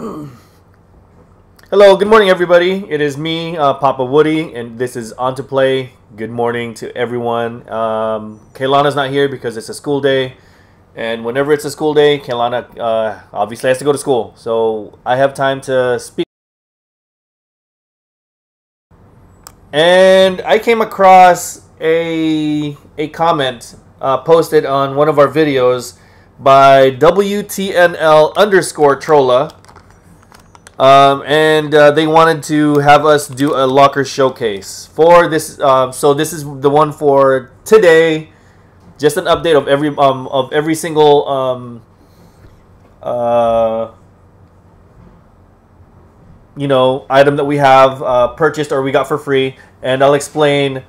Hello, good morning, everybody. It is me, Papa Woody, and this is On to Play. Good morning to everyone. Kaylana's not here because it's a school day, and whenever it's a school day, Kaylana obviously has to go to school. So I have time to speak. And I came across a comment posted on one of our videos by WTNL_Trolla. They wanted to have us do a locker showcase for this. So this is the one for today. Just an update of every single item that we have purchased or we got for free, and I'll explain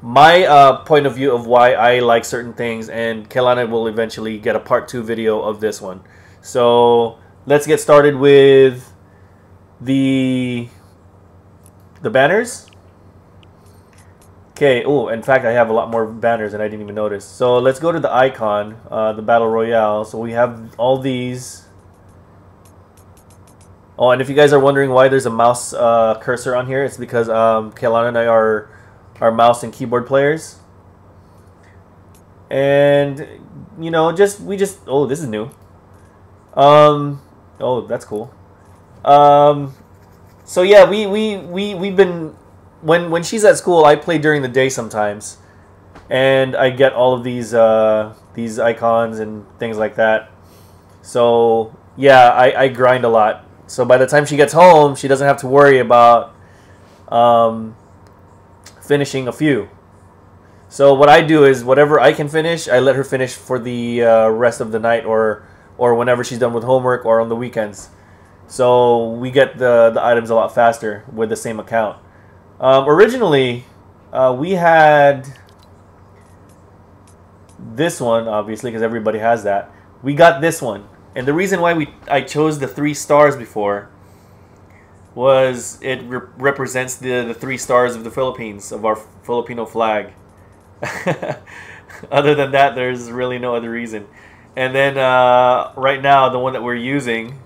my point of view of why I like certain things, and Kaylana will eventually get a part 2 video of this one. So let's get started with the banners. Okay. Oh, in fact, I have a lot more banners and I didn't even notice. So let's go to the icon, the Battle Royale. So we have all these. Oh, and if you guys are wondering why there's a mouse cursor on here, it's because Kaylana and I are mouse and keyboard players. And we just oh, this is new. Oh, that's cool. So yeah, we've been when she's at school, I play during the day sometimes, and I get all of these icons and things like that. So yeah, I grind a lot. So by the time she gets home, she doesn't have to worry about finishing a few. So what I do is whatever I can finish, I let her finish for the rest of the night, or whenever she's done with homework or on the weekends. So we get the items a lot faster with the same account. Originally, we had this one, obviously, because everybody has that. We got this one. And the reason why I chose the 3 stars before was it represents the 3 stars of the Philippines, of our Filipino flag. Other than that, there's really no other reason. And then right now, the one that we're using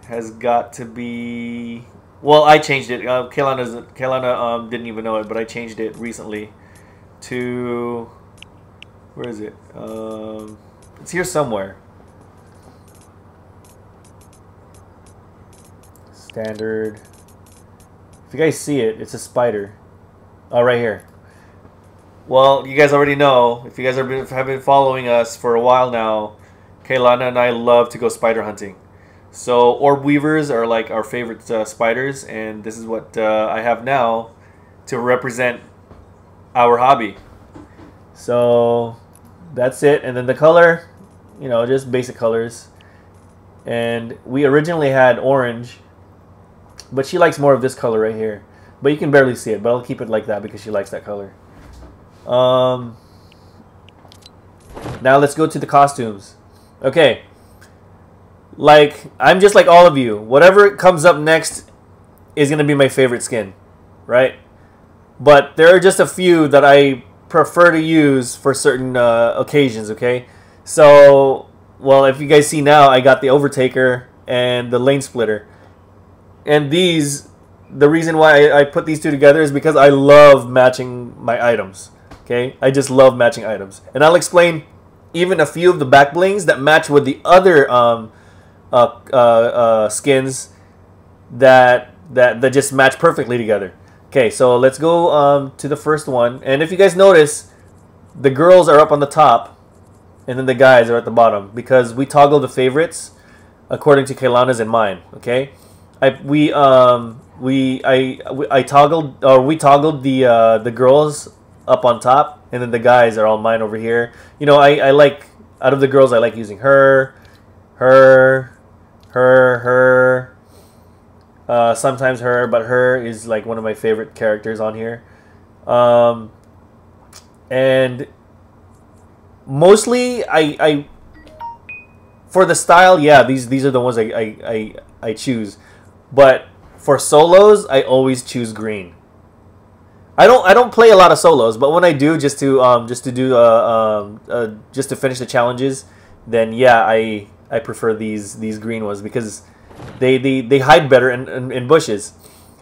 has got to be... Well, I changed it. Kaylana didn't even know it, but I changed it recently to... Where is it? It's here somewhere. Standard. If you guys see it, it's a spider. Oh, right here. Well, you guys already know. If you guys have been following us for a while now, Kaylana and I love to go spider hunting. So orb weavers are like our favorite spiders, and this is what I have now to represent our hobby. So that's it. And then the color, just basic colors. And we originally had orange, but she likes more of this color right here. But you can barely see it, but I'll keep it like that because she likes that color. Now let's go to the costumes. Okay. Like, I'm just like all of you. Whatever comes up next is going to be my favorite skin, right? But there are just a few that I prefer to use for certain occasions, okay? So, well, if you guys see now, I got the Overtaker and the Lane Splitter. And these, the reason why I put these two together is because I love matching my items, okay? I just love matching items. And I'll explain even a few of the back blings that match with the other skins that just match perfectly together. Okay, so let's go to the first one. And if you guys notice, the girls are up on the top, and then the guys are at the bottom because we toggle the favorites according to Kaylana's and mine. Okay, we toggled the girls up on top, and then the guys are all mine over here. I like, out of the girls, I like using her. Sometimes her, but her is like one of my favorite characters on here. And mostly I for the style, yeah, these are the ones I choose. But for solos, I always choose green. I don't play a lot of solos, but when I do, just to finish the challenges, then yeah, I I prefer these green ones because they hide better in bushes.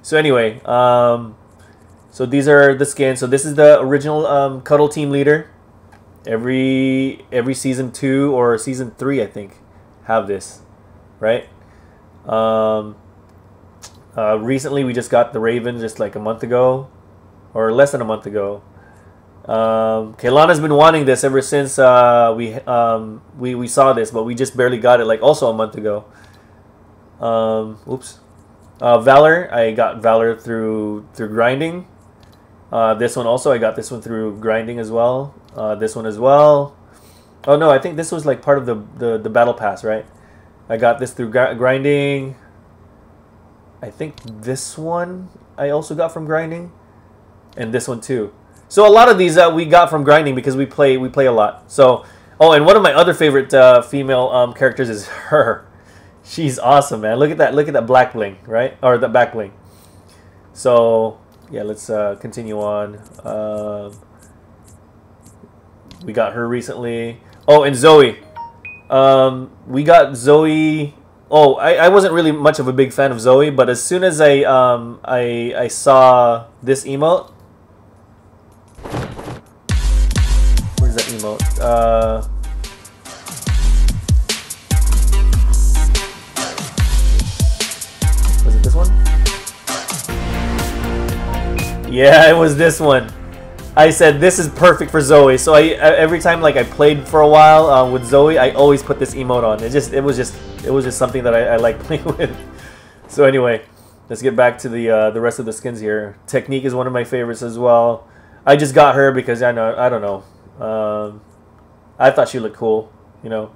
So anyway, so these are the skins. So this is the original Cuddle team leader. Every season 2 or season 3, I think, have this, right? Recently we just got the Raven just like a month ago, or less than a month ago. Kaylana's been wanting this ever since we saw this, but we just barely got it like also a month ago. Oops. Valor, I got Valor through grinding. This one also, I got this one through grinding as well. This one as well. Oh no, I think this was like part of the battle pass, right? I got this through grinding. I think this one I also got from grinding, and this one too. So a lot of these we got from grinding because we play a lot. So and one of my other favorite female characters is her. She's awesome, man. Look at that black bling, right? Or the back bling. So yeah, let's continue on. We got her recently. Oh, and Zoe. We got Zoe. Oh, I wasn't really much of a big fan of Zoe, but as soon as I saw this emote. Where's that emote? Was it this one? Yeah, it was this one. I said this is perfect for Zoe. So every time like I played for a while with Zoe, I always put this emote on. It was just something that I like playing with. So anyway, let's get back to the rest of the skins here. Technique is one of my favorites as well. I just got her because I don't know. I thought she looked cool, you know.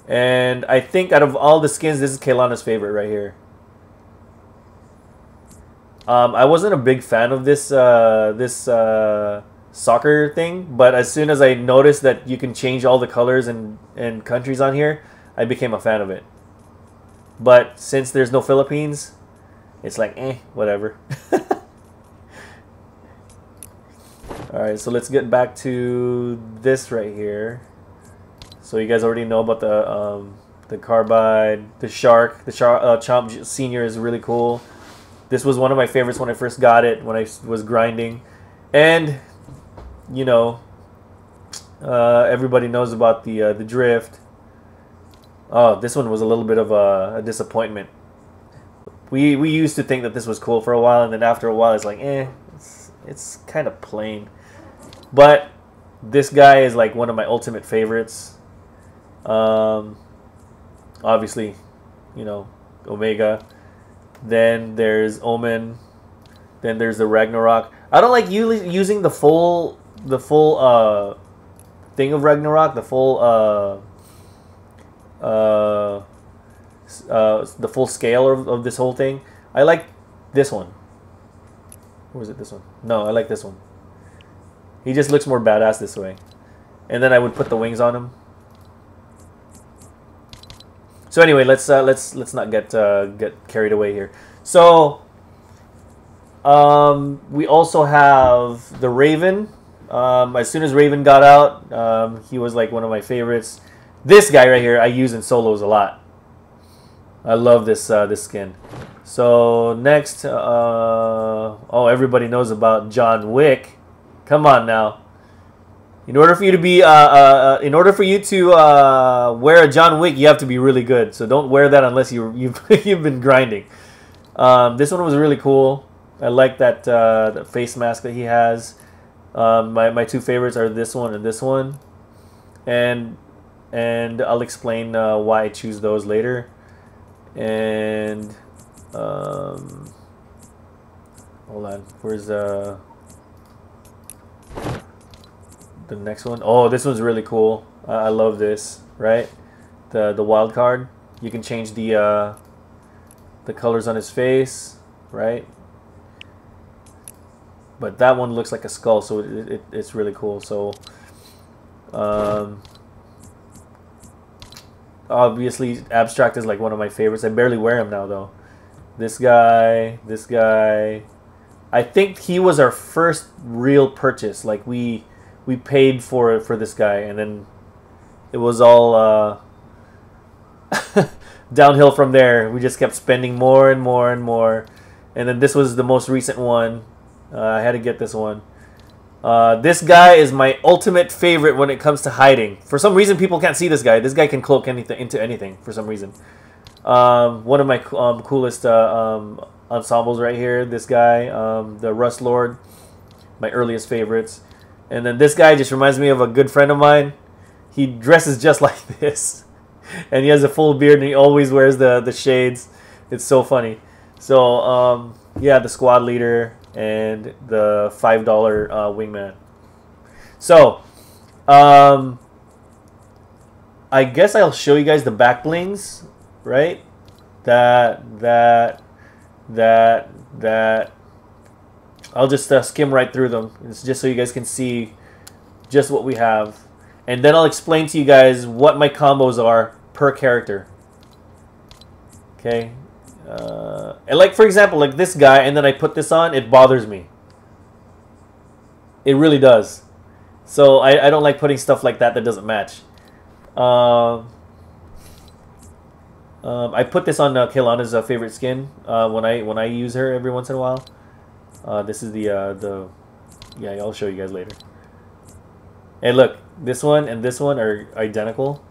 And I think out of all the skins, this is Kaylana's favorite right here. I wasn't a big fan of this soccer thing, but as soon as I noticed that you can change all the colors and countries on here, I became a fan of it. But since there's no Philippines, it's like whatever. Alright, so let's get back to this right here. So you guys already know about the carbide, the shark. The Chomp Senior is really cool. This was one of my favorites when I first got it, when I was grinding. And, you know, everybody knows about the drift. Oh, this one was a little bit of a disappointment. We used to think that this was cool for a while, and then after a while it's like, it's kind of plain. But this guy is like one of my ultimate favorites. Obviously, you know, Omega. Then there's Omen. Then there's the Ragnarok. I don't like using the full thing of Ragnarok, the full scale of this whole thing. I like this one. Or is it this one? No, I like this one. He just looks more badass this way. And then I would put the wings on him. So anyway, let's not get carried away here. So we also have the Raven. As soon as Raven got out, he was like one of my favorites. This guy right here I use in solos a lot. I love this skin. So next, oh, everybody knows about John Wick. Come on now. In order for you to be, wear a John Wick, you have to be really good. So don't wear that unless you've been grinding. This one was really cool. I like that face mask that he has. My two favorites are this one and this one, and I'll explain why I choose those later. And hold on, where's the next one? Oh, this one's really cool. I love this. Right, the wild card. You can change the colors on his face, right? But that one looks like a skull, so it's really cool. So obviously Abstract is like one of my favorites. I barely wear him now though. This guy. I think he was our first real purchase. Like we paid for this guy, and then it was all downhill from there. We just kept spending more and more and more. And then this was the most recent one. I had to get this one. This guy is my ultimate favorite when it comes to hiding. For some reason, people can't see this guy. This guy can cloak anything into anything for some reason. One of my coolest ensembles right here. This guy, the Rust Lord, my earliest favorites. And then this guy just reminds me of a good friend of mine. He dresses just like this. And he has a full beard and he always wears the shades. It's so funny. So, yeah, the squad leader and the $5 wingman. So, I guess I'll show you guys the back blings, right? That. I'll just skim right through them. It's just so you guys can see just what we have. And then I'll explain to you guys what my combos are per character. Okay. And like, for example, like this guy, and then I put this on, it bothers me. It really does. So I don't like putting stuff like that doesn't match. I put this on Kaylana's favorite skin when I use her every once in a while. This is the yeah, I'll show you guys later. And look, this one and this one are identical.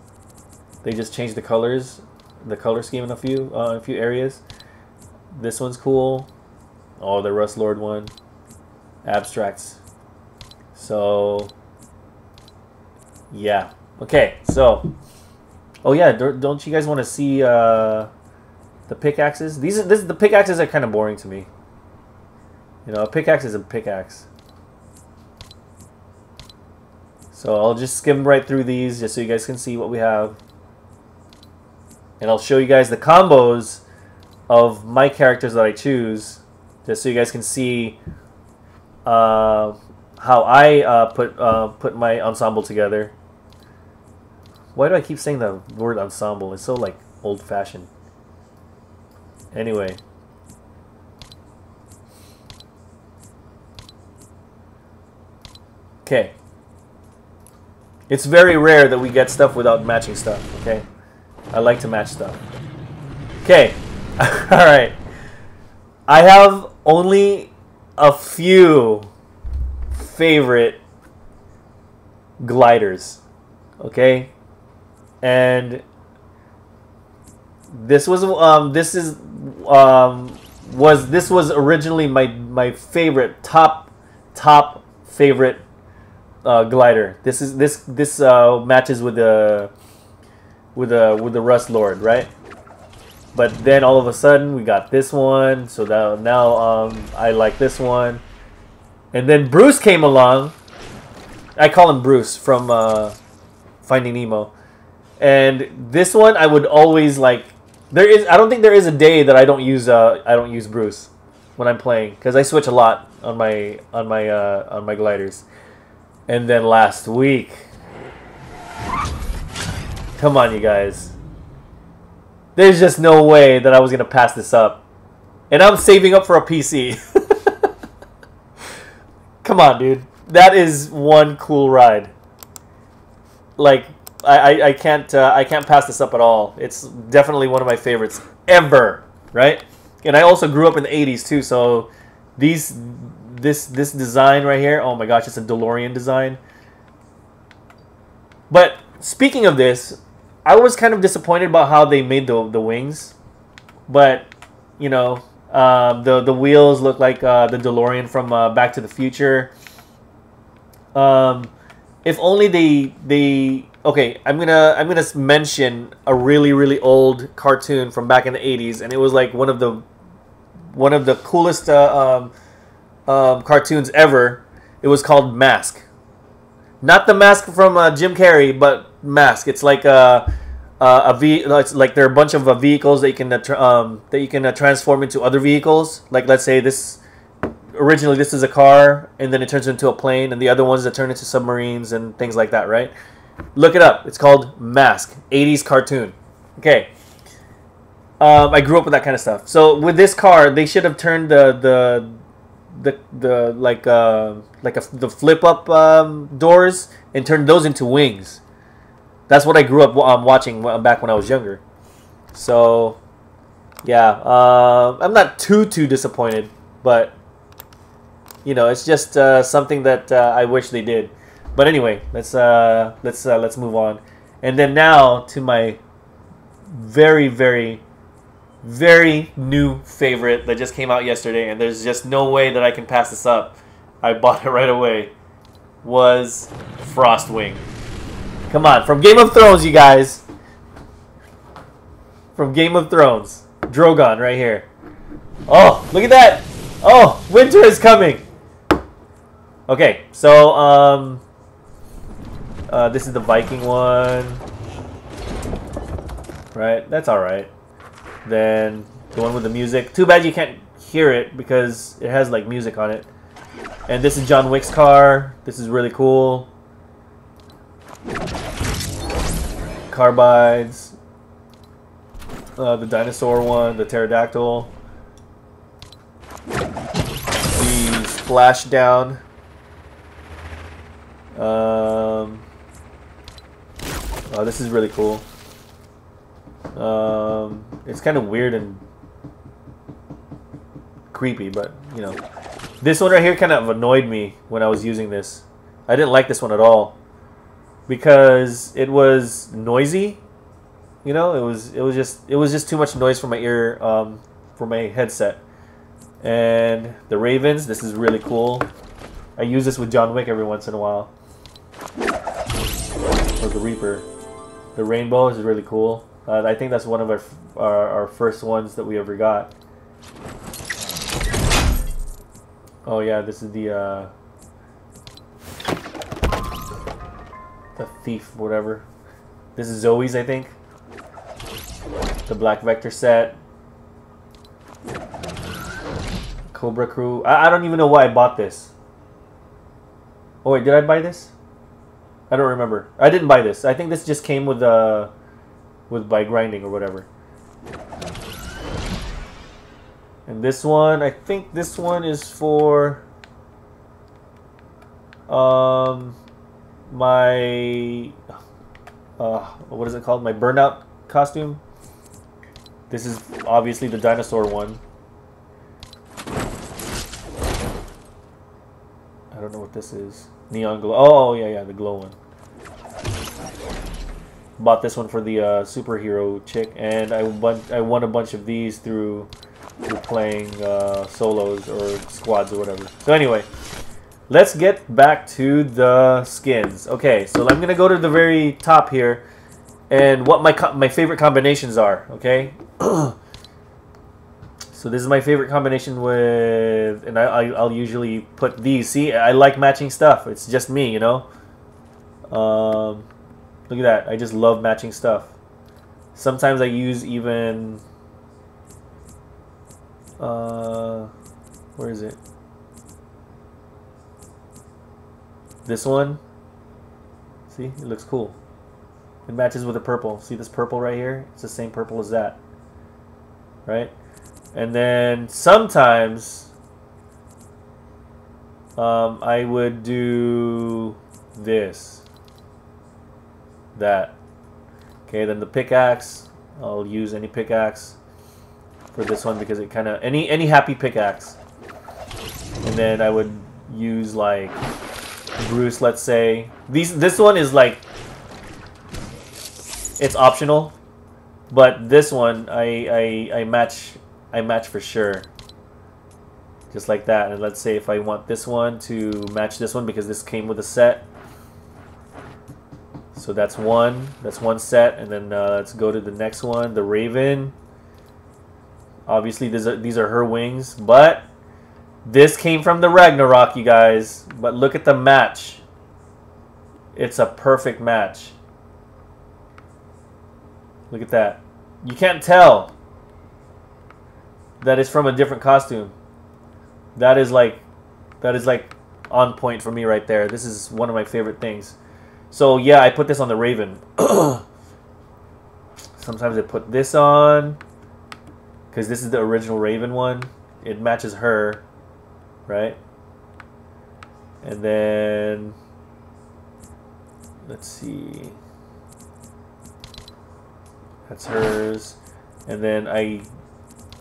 They just changed the colors, the color scheme in a few areas. This one's cool. Oh, the Rust Lord one, abstracts. So yeah, okay. So oh yeah, don't you guys want to see the pickaxes? The pickaxes are kind of boring to me. You know, a pickaxe is a pickaxe. So I'll just skim right through these just so you guys can see what we have. And I'll show you guys the combos of my characters that I choose, just so you guys can see how I put my ensemble together. Why do I keep saying the word ensemble? It's so like old-fashioned. Anyway. Okay. It's very rare that we get stuff without matching stuff, okay? I like to match stuff. Okay. Alright. I have only a few favorite gliders. Okay? And this was originally my favorite top favorite glider. This matches with the Rust Lord, right? But then all of a sudden we got this one, so now I like this one. And then Bruce came along. I call him Bruce from Finding Nemo. And this one I would always like. I don't think there is a day that I don't use Bruce when I'm playing, because I switch a lot on my gliders. And then last week, come on, you guys. There's just no way that I was gonna pass this up, and I'm saving up for a PC. Come on, dude. That is one cool ride. Like, I can't pass this up at all. It's definitely one of my favorites ever, right? And I also grew up in the 80s too, so this design right here, oh my gosh, it's a DeLorean design. But speaking of this, I was kind of disappointed about how they made the wings. But you know, the wheels look like the DeLorean from Back to the Future. If only they okay, I'm gonna mention a really old cartoon from back in the 80s, and it was like one of the coolest cartoons ever. It was called Mask. Not the Mask from Jim Carrey, but Mask. It's like it's like there are a bunch of vehicles that you can transform into other vehicles. Like, let's say originally this is a car, and then it turns into a plane, and the other ones that turn into submarines and things like that, right? Look it up. It's called Mask. 80s cartoon. Okay. I grew up with that kind of stuff. So with this car, they should have turned the flip up doors and turned those into wings. That's what I grew up watching back when I was younger. So, yeah, I'm not too disappointed, but you know, it's just something that I wish they did. But anyway, let's move on. And then now to my very new favorite that just came out yesterday, and there's just no way that I can pass this up. I bought it right away. Was Frostwing. Come on, from Game of Thrones, you guys. From Game of Thrones. Drogon right here. Oh, look at that. Oh, winter is coming. Okay, so this is the Viking one. Right, that's alright. Then the one with the music. Too bad you can't hear it because it has like music on it. And this is John Wick's car. This is really cool. Carbides. The dinosaur one, the pterodactyl. The splashdown. Oh, this is really cool. It's kind of weird and creepy, but you know. This one right here kind of annoyed me when I was using this. I didn't like this one at all because it was noisy. You know, it was just too much noise for my ear, for my headset. And the Ravens, this is really cool. I use this with John Wick every once in a while. Or the Reaper. The Rainbow is really cool. I think that's one of our first ones that we ever got. Oh yeah, this is the Thief, whatever. This is Zoe's, I think. The Black Vector set. Cobra Crew. I don't even know why I bought this. Oh wait, did I buy this? I don't remember. I didn't buy this. I think this just came with by grinding or whatever. And this one, I think this one is for my what is it called? My burnout costume. This is obviously the dinosaur one. I don't know what this is. Neon glow. Oh yeah, the glow one. Bought this one for the superhero chick, and I won a bunch of these through playing solos or squads or whatever. So anyway, let's get back to the skins. Okay, so I'm gonna go to the very top here, and what my favorite combinations are. Okay, so this is my favorite combination with, and I'll usually put these. See, I like matching stuff. It's just me, you know. Look at that. I just love matching stuff. Sometimes I use even where is it? This one. See, it looks cool. It matches with the purple. See this purple right here? It's the same purple as that. Right? And then sometimes I would do this. That. Okay, then the pickaxe. I'll use any pickaxe for this one because it kind of any happy pickaxe. And then I would use like Bruce, let's say. This one is like, it's optional, but this one I match for sure. Just like that. And let's say if I want this one to match this one because this came with a set. So that's one set, and then let's go to the next one, the Raven. Obviously, these are her wings, but this came from the Ragnarok, you guys. But look at the match. It's a perfect match. Look at that. You can't tell that it's from a different costume. That is like on point for me right there. This is one of my favorite things. So yeah, I put this on the Raven. Sometimes I put this on because this is the original Raven one. It matches her, right? And then let's see. That's hers. And then I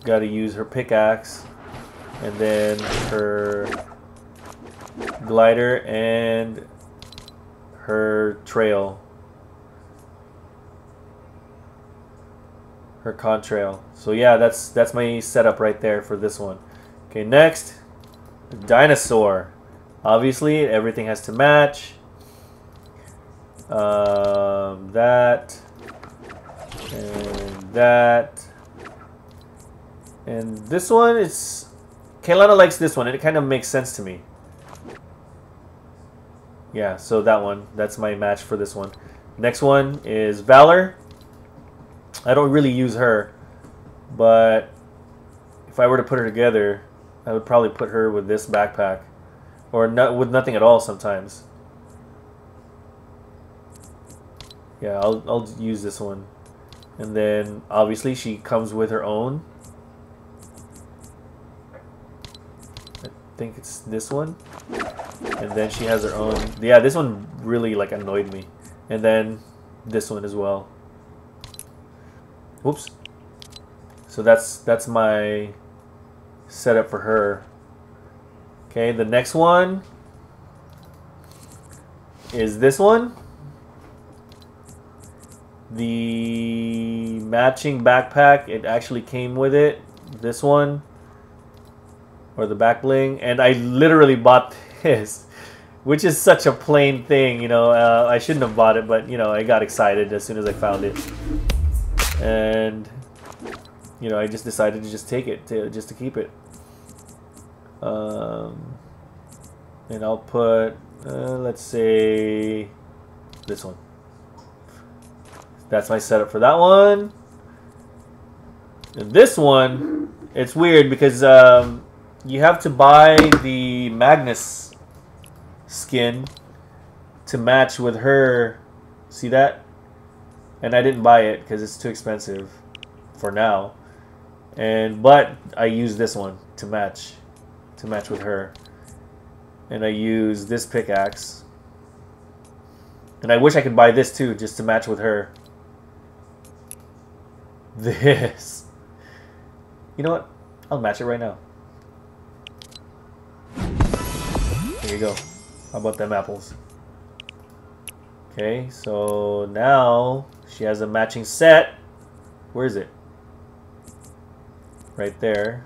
gotta use her pickaxe, and then her glider and her trail, her contrail. So yeah, that's my setup right there for this one. Okay, next, the dinosaur. Obviously, everything has to match. That and that. And this one, it's... Kaylana likes this one, and it kind of makes sense to me. Yeah, so that one. That's my match for this one. Next one is Valor. I don't really use her, but if I were to put her together, I would probably put her with this backpack. Or with nothing at all sometimes. Yeah, I'll use this one. And then, obviously, she comes with her own. I think it's this one. And then she has her own. Yeah, this one really, like, annoyed me. And then this one as well. Whoops. So that's my setup for her. Okay, the next one is this one. The matching backpack, it actually came with it. This one. Or the back bling. And I literally bought this. Which is such a plain thing, you know. I shouldn't have bought it, but, you know, I got excited as soon as I found it. And, you know, I just decided to just take it, just to keep it. And I'll put, let's say, this one. That's my setup for that one. And this one, it's weird because you have to buy the Magnus skin to match with her. See that? And I didn't buy it because it's too expensive for now. But I use this one to match with her. And I use this pickaxe. And I wish I could buy this too, just to match with her. This. You know what? I'll match it right now. There you go. How about them apples? Okay, so now she has a matching set. Where is it? Right there.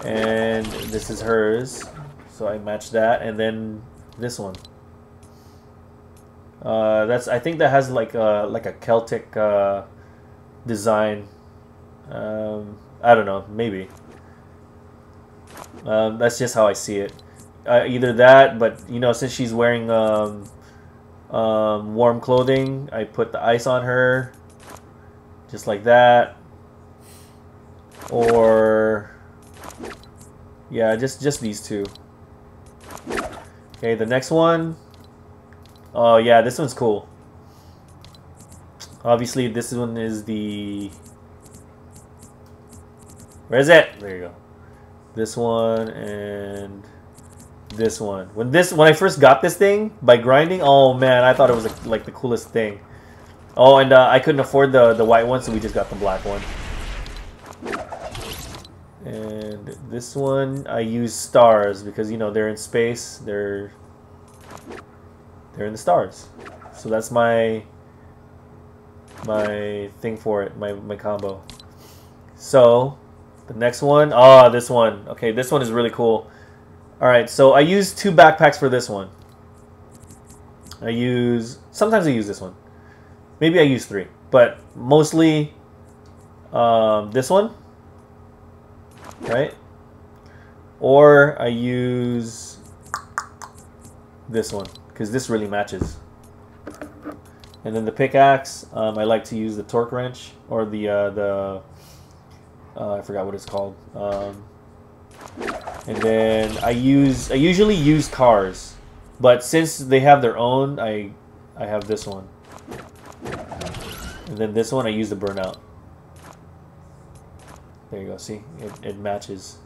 And this is hers. So I match that, and then this one. I think that has like a Celtic design. I don't know, maybe. That's just how I see it. Either that, but you know, since she's wearing warm clothing, I put the ice on her, just like that. Or yeah, just these two. Okay, the next one. Oh yeah, this one's cool. Obviously, this one is the... Where is it? There you go. This one and this one. When I first got this thing by grinding, oh man, I thought it was like the coolest thing. Oh, and I couldn't afford the white one, so we just got the black one. And this one, I use stars because, you know, they're in space. They're in the stars. So that's my thing for it, my combo. So the next one, this one. Okay, this one is really cool. All right, so I use 2 backpacks for this one. Sometimes I use this one. Maybe I use 3, but mostly this one, right? Or I use this one because this really matches. And then the pickaxe, I like to use the torque wrench or the I forgot what it's called. And then I usually use cars, but since they have their own, I have this one. And then this one I use the burnout. There you go. See, it matches.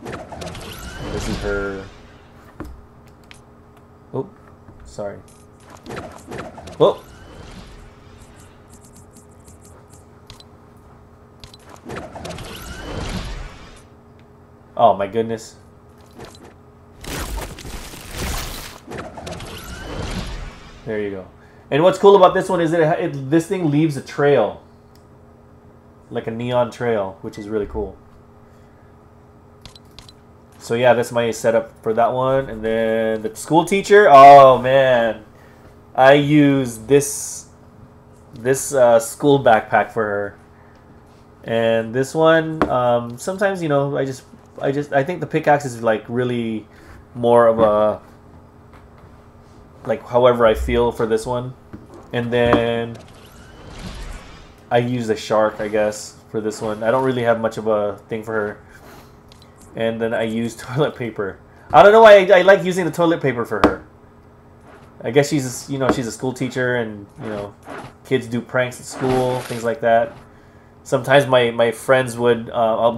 And this is her. Oh, sorry. Oh. Oh my goodness. There you go. And what's cool about this one is that this thing leaves a trail. Like a neon trail, which is really cool. So yeah, that's my setup for that one. And then the school teacher. Oh man. I use this school backpack for her. And this one, sometimes, you know, I think the pickaxe is like really more of a, like however I feel for this one. And then I use a shark, I guess, for this one. I don't really have much of a thing for her. And then I use toilet paper. I don't know why I like using the toilet paper for her. I guess she's, you know, she's a school teacher, and you know, kids do pranks at school, things like that. Sometimes my friends would,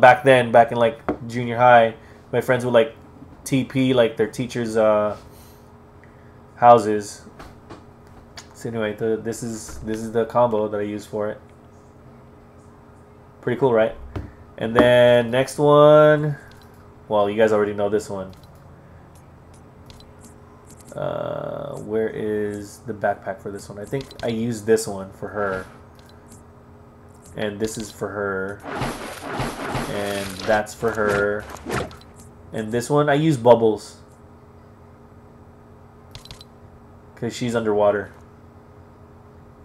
back in like junior high, my friends would like TP like their teachers' houses. So anyway, this is the combo that I use for it. Pretty cool, right? And then next one, well, you guys already know this one. Where is the backpack for this one? I think I used this one for her. And this is for her. And that's for her. And this one, I use bubbles. Because she's underwater.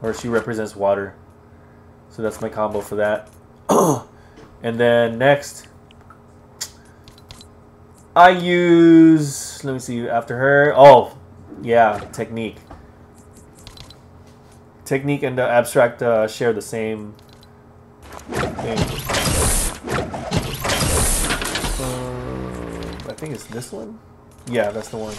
Or she represents water. So that's my combo for that. And then next, I use, let me see, after her, oh, yeah, technique. Technique and the abstract share the same thing. I think it's this one. Yeah, that's the one.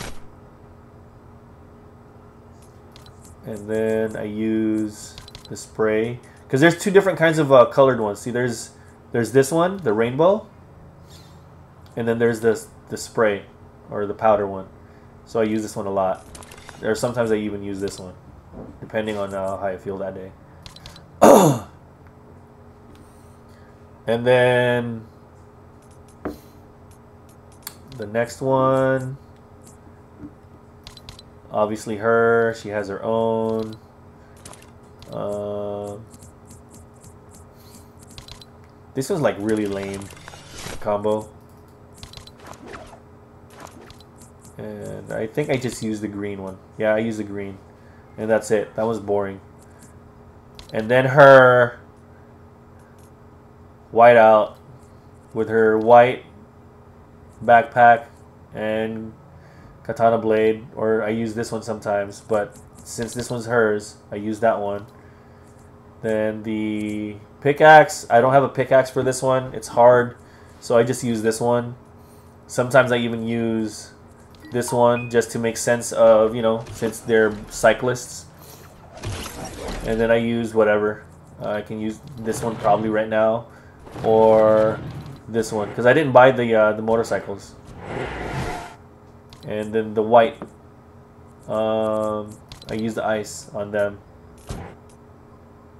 And then I use the spray. Because there's two different kinds of colored ones. See, there's this one, the rainbow. And then there's the spray, or the powder one. So I use this one a lot. Or sometimes I even use this one, depending on how I feel that day. And then the next one, obviously her. She has her own. This one's like really lame combo. And I think I just used the green one. Yeah, I used the green. And that's it. That was boring. And then her white out with her white backpack and katana blade. Or I use this one sometimes. But since this one's hers, I use that one. Then the pickaxe. I don't have a pickaxe for this one. It's hard. So I just use this one. Sometimes I even use this one just to make sense of, you know, since they're cyclists. And then I use whatever. I can use this one probably right now, or this one, because I didn't buy the motorcycles. And then the white, I use the ice on them.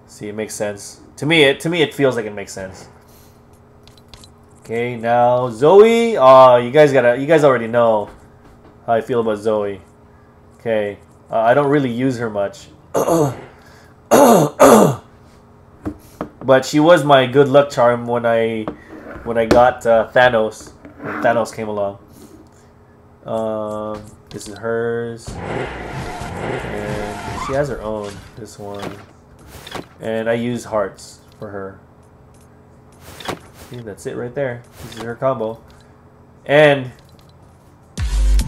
See, it makes sense to me. It feels like it makes sense. Okay, now Zoe. You guys already know how I feel about Zoe. Okay, I don't really use her much. But she was my good luck charm when I got Thanos. When Thanos came along. This is hers. And she has her own. This one. And I use hearts for her. See, that's it right there. This is her combo. And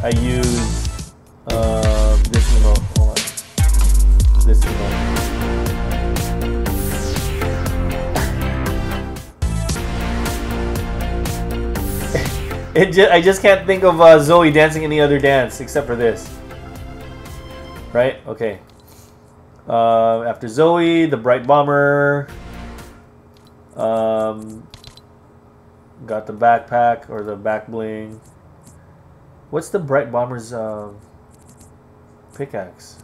I use this emote. Hold on. This emote. I just can't think of Zoe dancing any other dance except for this. Right? Okay. After Zoe, the Bright Bomber. Got the backpack or the back bling. What's the Bright Bomber's pickaxe?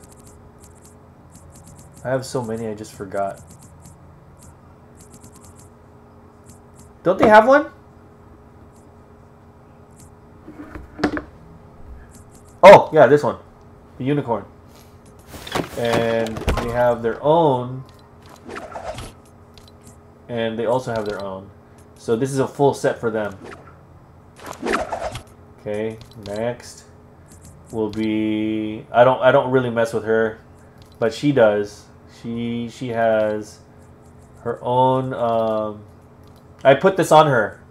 I have so many, I just forgot. Don't they have one? Oh, yeah, this one. The unicorn. And they have their own. And they also have their own. So this is a full set for them. Okay, next will be I don't really mess with her, but she does. She has her own I put this on her.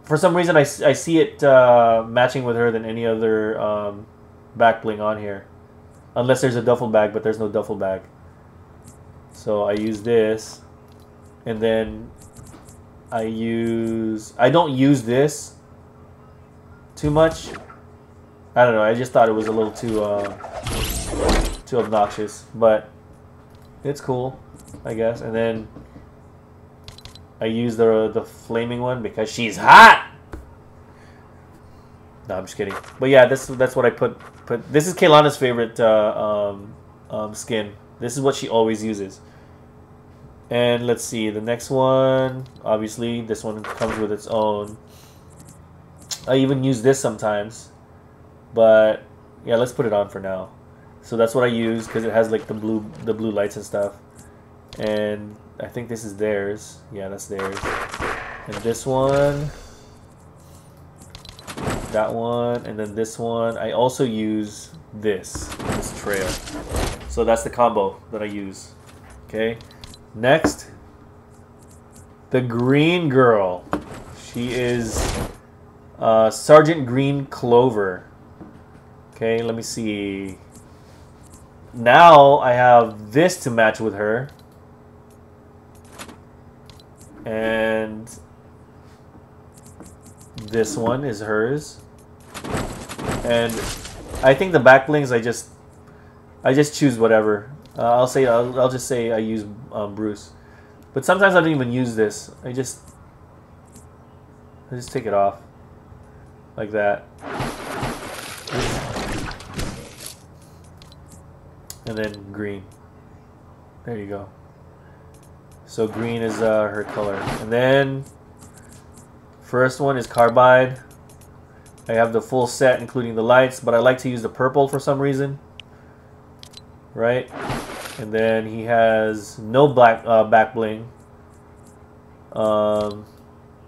For some reason I see it matching with her than any other back bling on here. Unless there's a duffel bag, but there's no duffel bag. So I use this. And then I don't use this too much. I don't know, I just thought it was a little too obnoxious, but it's cool, I guess. And then I use the flaming one because she's hot. No, I'm just kidding. But yeah, that's what I put. This is Kaylana's favorite skin. This is what she always uses. And let's see, the next one, obviously, this one comes with its own. I even use this sometimes, but yeah, let's put it on for now. So that's what I use because it has like the blue lights and stuff. And I think this is theirs. Yeah, that's theirs. And this one, that one, and then this one. I also use this trail. So that's the combo that I use. Okay. Next, the green girl. She is Sergeant Green Clover. Okay, let me see. Now I have this to match with her. And this one is hers. And I think the back blings I just choose whatever. I'll just say I use Bruce, but sometimes I don't even use this. I just take it off like that, and then green. There you go. So green is her color, and then first one is Carbide. I have the full set, including the lights, but I like to use the purple for some reason. Right? And then he has no black back bling. I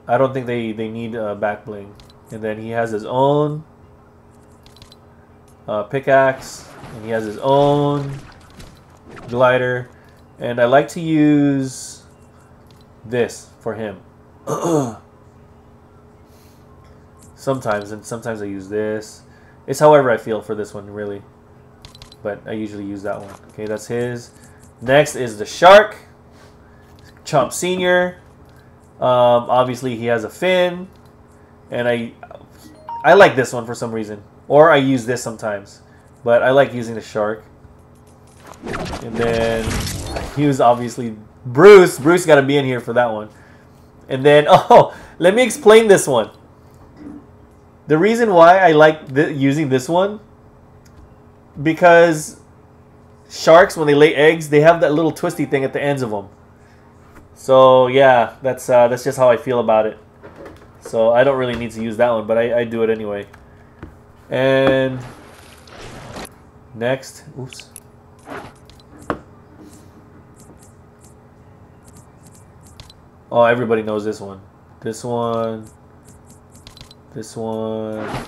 don't think they need back bling. And then he has his own pickaxe, and he has his own glider. And I like to use this for him. Sometimes, and sometimes I use this. It's however I feel for this one, really. But I usually use that one. Okay, that's his. Next is the shark, Chomp Senior. Obviously, he has a fin, and I like this one for some reason, or I use this sometimes, but I like using the shark. And then I use obviously Bruce. Bruce got to be in here for that one. And then let me explain this one. The reason why I like using this one. Because sharks, when they lay eggs, they have that little twisty thing at the ends of them. So yeah, that's just how I feel about it. So I don't really need to use that one, but I do it anyway. And next, oops. Oh, everybody knows this one. This one. This one.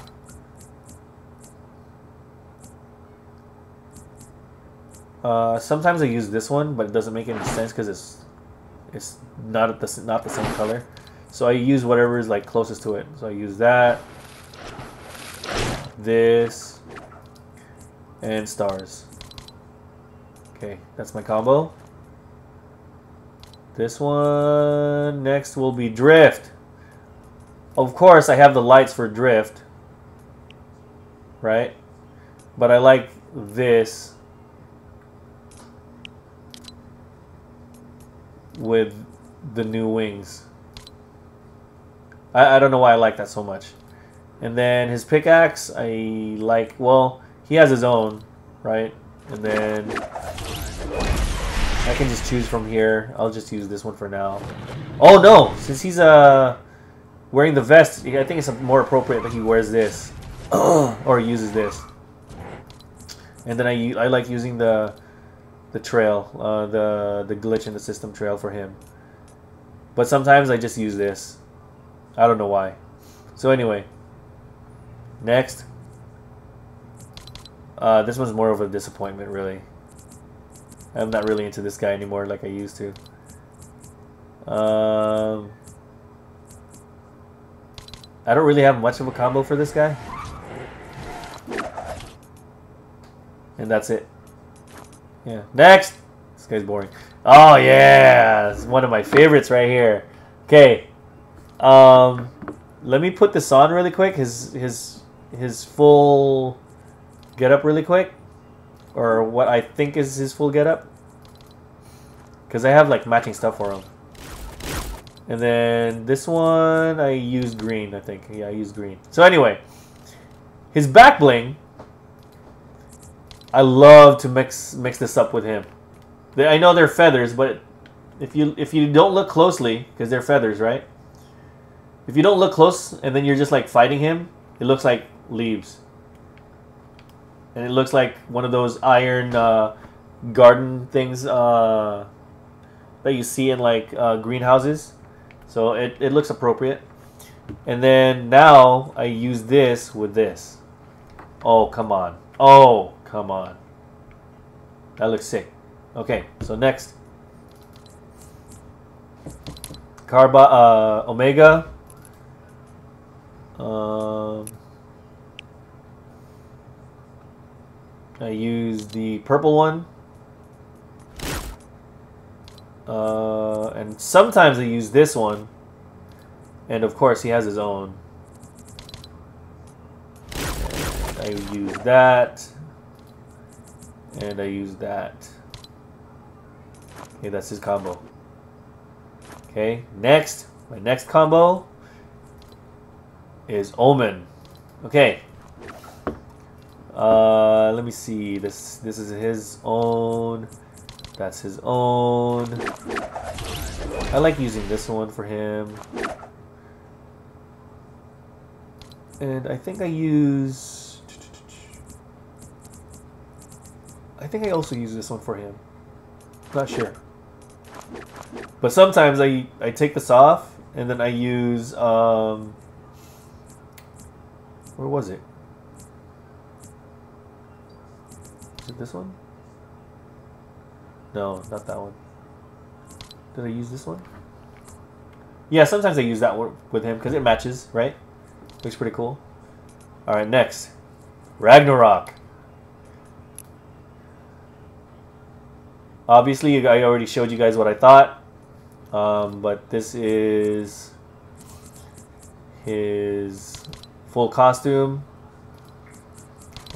Sometimes I use this one, but it doesn't make any sense because it's not the same color. So I use whatever is like closest to it. So I use that, this, and stars. Okay, that's my combo. This one next will be drift. Of course, I have the lights for drift, right? But I like this with the new wings. I don't know why I like that so much. And then his pickaxe, I like, well, he has his own, right? And then I can just choose from here. I'll just use this one for now. Oh no, since he's wearing the vest, I think it's more appropriate that he wears this. or uses this. And then I like using the trail, the glitch in the system trail for him. But sometimes I just use this. I don't know why. So anyway, next. This one's more of a disappointment, really. I'm not really into this guy anymore like I used to. I don't really have much of a combo for this guy. And that's it. Yeah. Next! This guy's boring. Oh, yeah! It's one of my favorites right here. Okay. Let me put this on really quick. His full getup really quick. Or what I think is his full getup. Because I have like matching stuff for him. And then this one, I used green, I think. Yeah, I used green. So anyway, his back bling, I love to mix this up with him. I know they're feathers, but if you don't look closely, because they're feathers, right? If you don't look close and then you're just like fighting him, it looks like leaves. And it looks like one of those iron garden things that you see in like greenhouses. So it looks appropriate. And then now I use this with this. Oh, come on. Oh, come on. That looks sick. Okay, so next. Omega. I use the purple one. And sometimes I use this one. And of course he has his own. And I use that. And I use that. Okay, that's his combo. Okay, next. My next combo is Omen. Okay. Let me see. This is his own. That's his own. I like using this one for him. And I think I use... I think I also use this one for him. Not sure. But sometimes I take this off and then I use... where was it? Is it this one? No, not that one. Did I use this one? Yeah, sometimes I use that one with him because it matches, right? Looks pretty cool. Alright, next. Ragnarok. Obviously, I already showed you guys what I thought. But this is his full costume.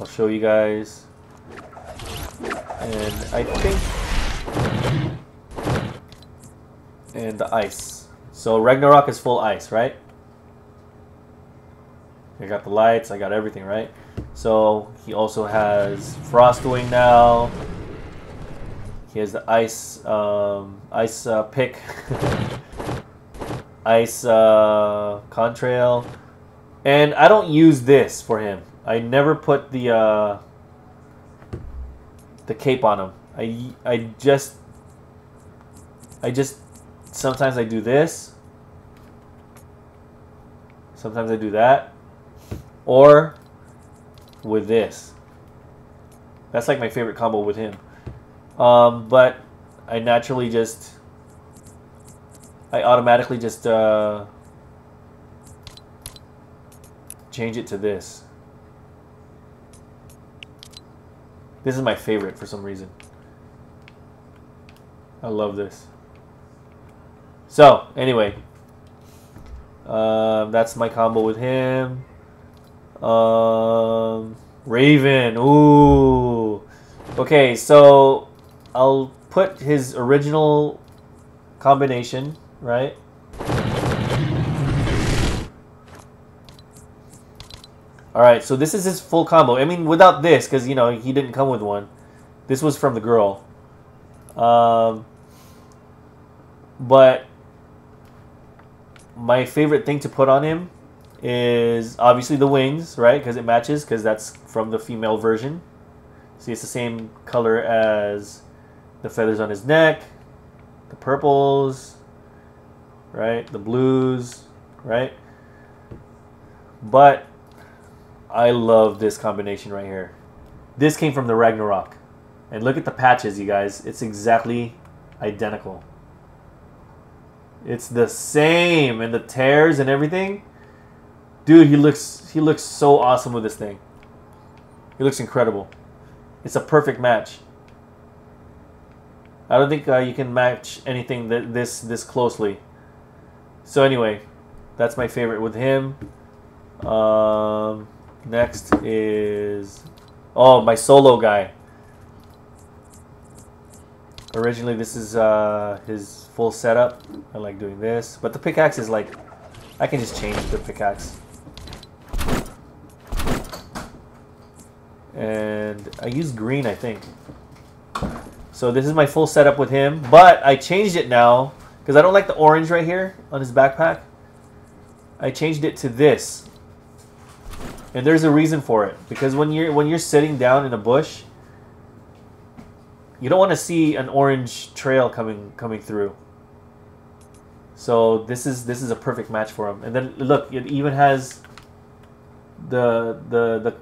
I'll show you guys. And I think... And the ice. So Ragnarok is full ice, right? I got the lights, I got everything, right? So he also has Frostwing now. He has the ice pick. Ice contrail. And I don't use this for him. I never put the cape on him. I just sometimes I do this. Sometimes I do that. Or with this. That's like my favorite combo with him. But I naturally just... I automatically just change it to this. This is my favorite for some reason. I love this. So, anyway. That's my combo with him. Raven. Ooh. Okay, so I'll put his original combination, right? Alright, so this is his full combo. I mean, without this, because, you know, he didn't come with one. This was from the girl. But my favorite thing to put on him is obviously the wings, right? Because it matches, because that's from the female version. See, it's the same color as the feathers on his neck, the purples, right? The blues, right? But I love this combination right here. This came from the Ragnarok. And look at the patches, you guys. It's exactly identical. It's the same, and the tears and everything. Dude, he looks so awesome with this thing. He looks incredible. It's a perfect match. I don't think you can match anything this closely. So anyway, that's my favorite with him. Next is my solo guy. Originally, this is his full setup. I like doing this, but the pickaxe is like, I can just change the pickaxe. And I use green, I think. So this is my full setup with him, but I changed it now because I don't like the orange right here on his backpack. I changed it to this, and there's a reason for it. Because when you're sitting down in a bush, you don't want to see an orange trail coming through. So this is a perfect match for him. And then look, it even has the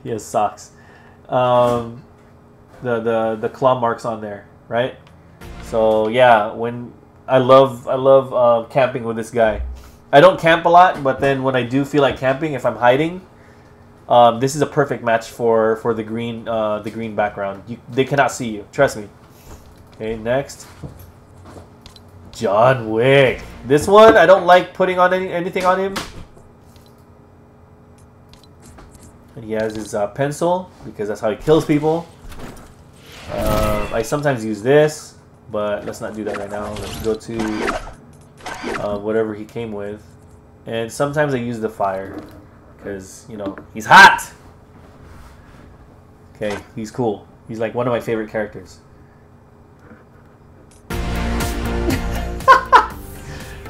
he has socks. The claw marks on there, right? So yeah, when I love camping with this guy. I don't camp a lot, but then when I do feel like camping, if I'm hiding, this is a perfect match for the green background. They cannot see you. Trust me. Okay, next. John Wick. This one, I don't like putting on anything on him. And he has his pencil, because that's how he kills people. I sometimes use this, but let's not do that right now. Let's go to whatever he came with. And sometimes I use the fire, because, you know, he's hot! Okay, he's cool. He's like one of my favorite characters.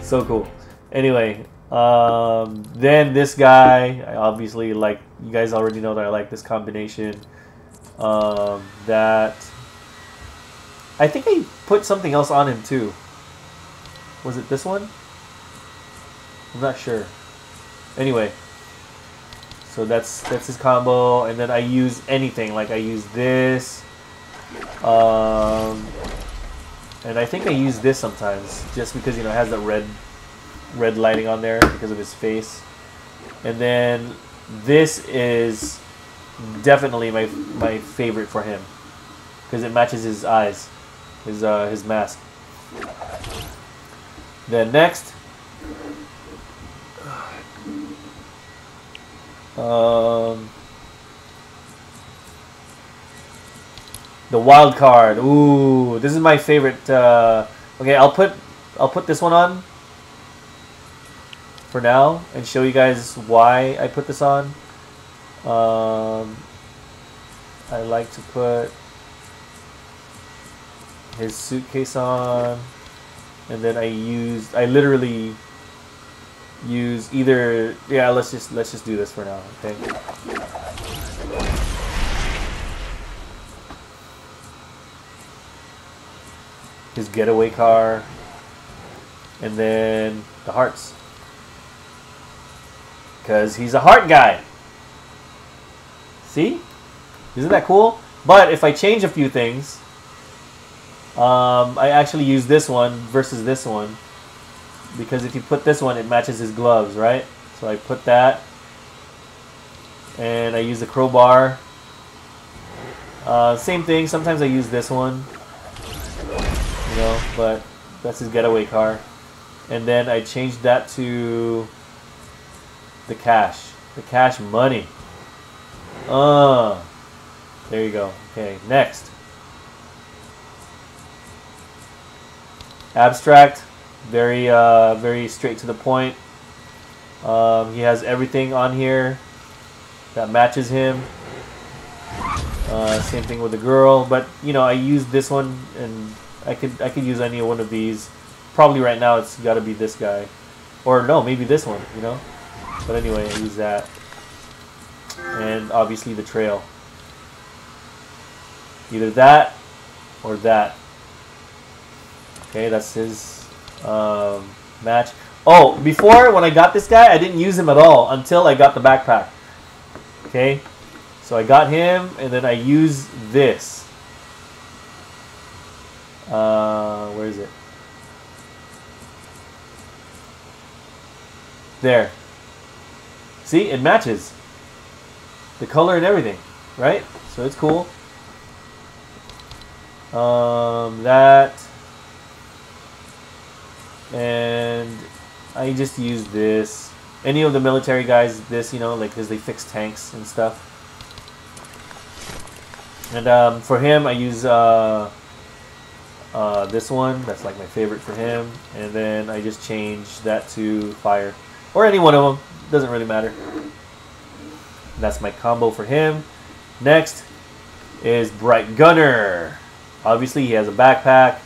So cool. Anyway, then this guy, I obviously like, you guys already know that I like this combination. That, I think I put something else on him too. Was it this one? I'm not sure. Anyway, so that's his combo, and then I use anything, like I use this, and I think I use this sometimes, just because, you know, it has that red lighting on there because of his face. And then this is definitely my favorite for him, because it matches his eyes, his mask. Then next, the wild card. Ooh, this is my favorite. Okay, I'll put this one on for now and show you guys why I put this on. I like to put his suitcase on, and then I literally use either, yeah, let's just do this for now, okay? His getaway car, and then the hearts, because he's a heart guy. See? Isn't that cool? But if I change a few things, I actually use this one versus this one, because if you put this one, it matches his gloves, right? So I put that, and I use the crowbar. Same thing, sometimes I use this one, you know, but that's his getaway car. And then I changed that to the cash money. There you go. Okay, next. Abstract, very straight to the point. He has everything on here that matches him. Same thing with the girl, but you know, I use this one, and I could use any one of these. Probably right now it's got to be this guy. Or no, maybe this one, you know? But anyway, I use that. And obviously the trail. Either that or that. Okay, that's his match. Oh, before, when I got this guy, I didn't use him at all until I got the backpack. Okay, so I got him, and then I use this. Where is it? There. See, it matches. The color and everything, right? So it's cool. That. And I just use this. Any of the military guys, this, you know, like, because they fix tanks and stuff. And for him, I use this one. That's like my favorite for him. And then I just change that to fire. Or any one of them. Doesn't really matter. That's my combo for him. Next is Bright Gunner. Obviously, he has a backpack.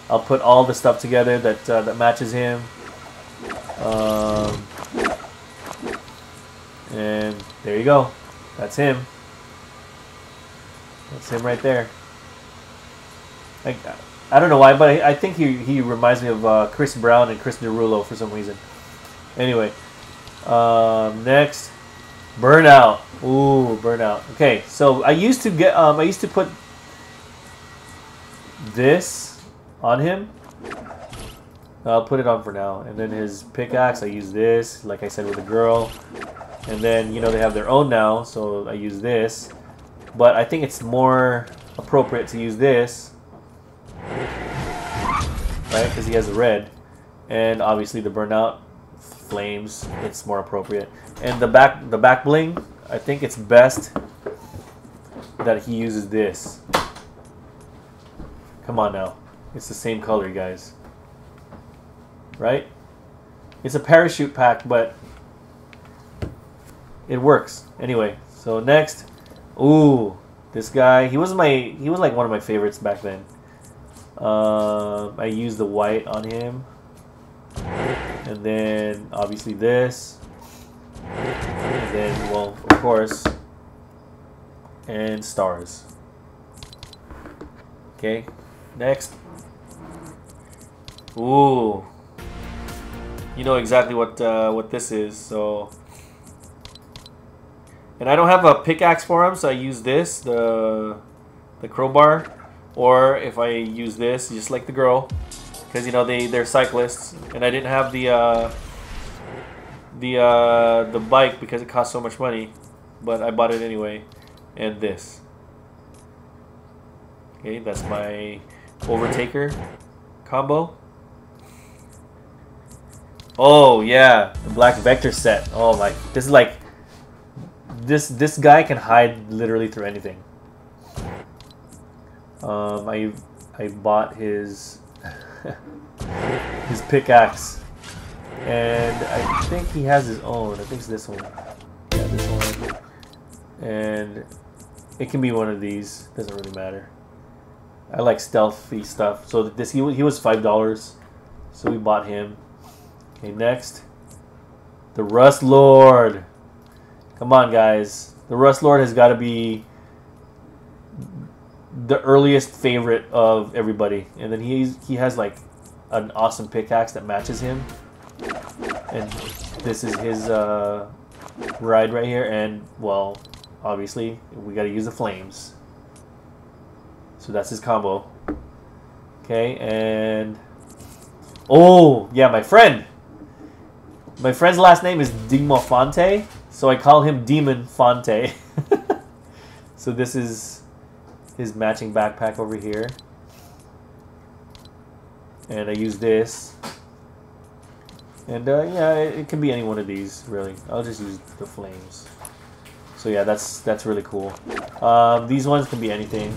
I'll put all the stuff together that that matches him. And there you go. That's him. That's him right there. I don't know why, but I think he reminds me of Chris Brown and Chris Derulo for some reason. Anyway, next, Burnout. Ooh, Burnout. Okay, so I used to put this on him. I'll put it on for now. And then his pickaxe, I use this, like I said, with a girl. And then, you know, they have their own now, so I use this. But I think it's more appropriate to use this, right? Because he has the red. And obviously the Burnout flames, it's more appropriate. And the back bling, I think it's best that he uses this. Come on now. It's the same color, guys. Right? It's a parachute pack, but it works. Anyway, so next, ooh, this guy, he was like one of my favorites back then. I used the white on him. And then obviously this. And then, well, of course, and stars. Okay, next. Ooh, you know exactly what this is. So, and I don't have a pickaxe for him, so I use this, the crowbar, or if I use this, just like the girl, because you know they're cyclists, and I didn't have the bike because it cost so much money, but I bought it anyway. And this. Okay, that's my Overtaker combo. Oh yeah, the Black Vector set. Oh my, this is like this guy can hide literally through anything. I bought his his pickaxe, and I think he has his own. I think it's this one. Yeah, this one. And it can be one of these. Doesn't really matter. I like stealthy stuff. So this he was $5, so we bought him. Okay, next, the Rust Lord. Come on, guys. The Rust Lord has got to be the earliest favorite of everybody. And then he has like an awesome pickaxe that matches him. And this is his ride right here. And well, obviously we got to use the flames. So that's his combo. Okay, and oh yeah, my friend. My friend's last name is Dimofonte, so I call him Demon Fonte. So this is his matching backpack over here. And I use this. And yeah, it can be any one of these, really. I'll just use the flames. So yeah, that's really cool. These ones can be anything.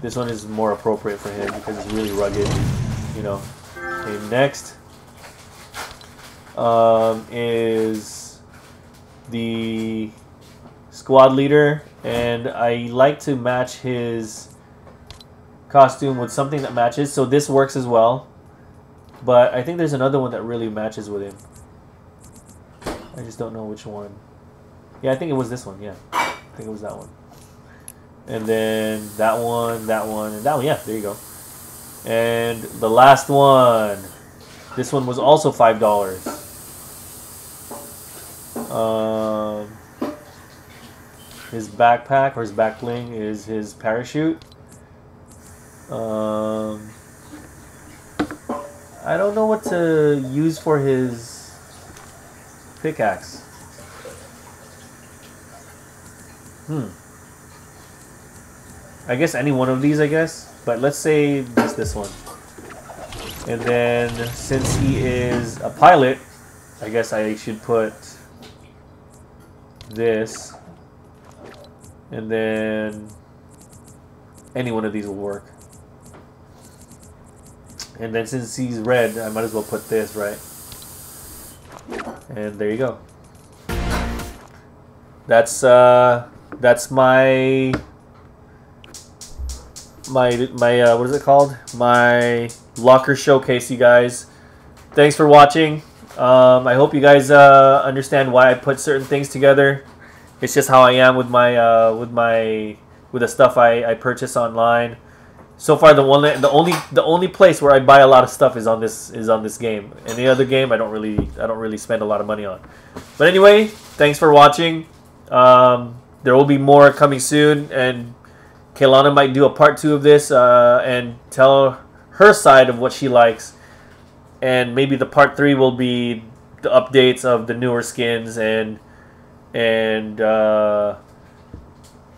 This one is more appropriate for him because it's really rugged, you know. Okay, next is the squad leader, and I like to match his costume with something that matches. So this works as well. But I think there's another one that really matches with him. I just don't know which one. Yeah, I think it was this one. Yeah, I think it was that one. And then that one, and that one. Yeah, there you go. And the last one. This one was also $5. His backpack or his back bling is his parachute. I don't know what to use for his pickaxe. I guess any one of these, I guess. But let's say just this one. And then, since he is a pilot, I guess I should put this. And then any one of these will work. And then since he's red, I might as well put this, right? And there you go. That's my what is it called? My locker showcase, you guys. Thanks for watching. I hope you guys understand why I put certain things together. It's just how I am with my with the stuff I purchase online. So far, the only place where I buy a lot of stuff is on this game. Any other game, I don't really spend a lot of money on. But anyway, thanks for watching. There will be more coming soon, and Kaylana might do a part 2 of this and tell her side of what she likes. And maybe the part 3 will be the updates of the newer skins and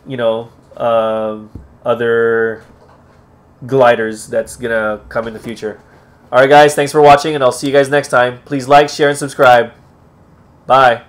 you know, other gliders that's gonna come in the future. Alright guys, thanks for watching, and I'll see you guys next time. Please like, share, and subscribe. Bye.